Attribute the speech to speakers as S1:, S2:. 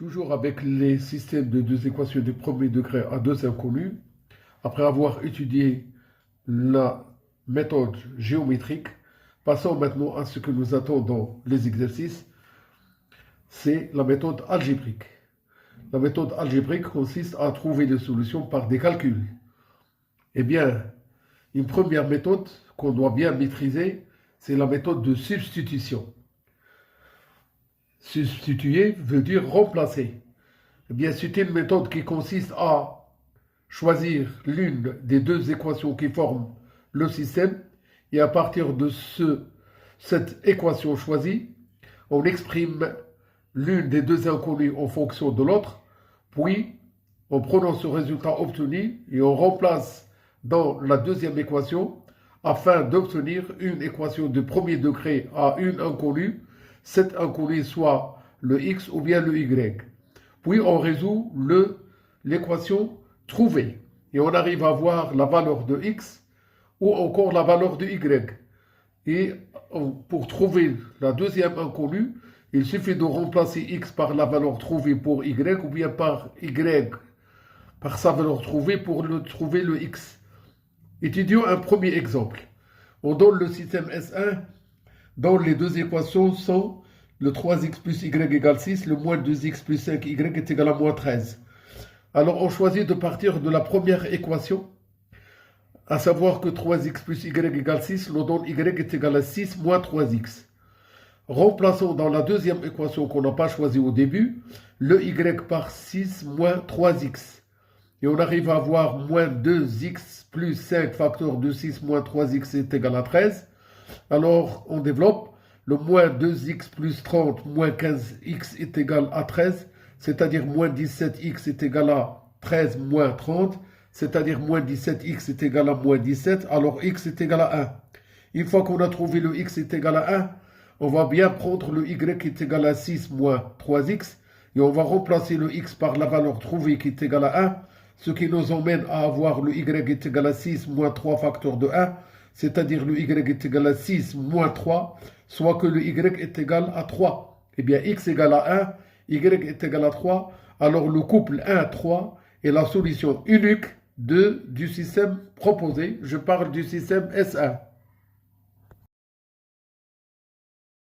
S1: Toujours avec les systèmes de deux équations de premier degré à deux inconnus, après avoir étudié la méthode géométrique, passons maintenant à ce que nous attendons dans les exercices, c'est la méthode algébrique. La méthode algébrique consiste à trouver des solutions par des calculs. Eh bien, une première méthode qu'on doit bien maîtriser, c'est la méthode de substitution. Substituer veut dire remplacer. Eh bien, c'est une méthode qui consiste à choisir l'une des deux équations qui forment le système et à partir de cette équation choisie, on exprime l'une des deux inconnues en fonction de l'autre, puis en prenant ce résultat obtenu et on remplace dans la deuxième équation afin d'obtenir une équation de premier degré à une inconnue, cette inconnue soit le x ou bien le y. Puis on résout l'équation trouvée et on arrive à voir la valeur de x ou encore la valeur de y. Et pour trouver la deuxième inconnue, il suffit de remplacer x par la valeur trouvée pour y ou bien par y par sa valeur trouvée pour trouver le x. Étudions un premier exemple. On donne le système S1 dont les deux équations sont le 3x plus y égale 6, le moins 2x plus 5y est égal à moins 13. Alors on choisit de partir de la première équation, à savoir que 3x plus y égale 6, l'on donne y est égal à 6 moins 3x. Remplaçons dans la deuxième équation qu'on n'a pas choisie au début, le y par 6 moins 3x. Et on arrive à avoir moins 2x plus 5 facteur de 6 moins 3x est égal à 13. Alors on développe le moins 2x plus 30 moins 15x est égal à 13, c'est-à-dire moins 17x est égal à 13 moins 30, c'est-à-dire moins 17x est égal à moins 17, alors x est égal à 1. Une fois qu'on a trouvé le x est égal à 1, on va bien prendre le y qui est égal à 6 moins 3x et on va remplacer le x par la valeur trouvée qui est égale à 1, ce qui nous emmène à avoir le y est égal à 6 moins 3 facteur de 1, c'est-à-dire le y est égal à 6 moins 3, soit que le y est égal à 3. Eh bien, x égale à 1, y est égal à 3, alors le couple 1, 3 est la solution unique du système proposé. Je parle du système S1.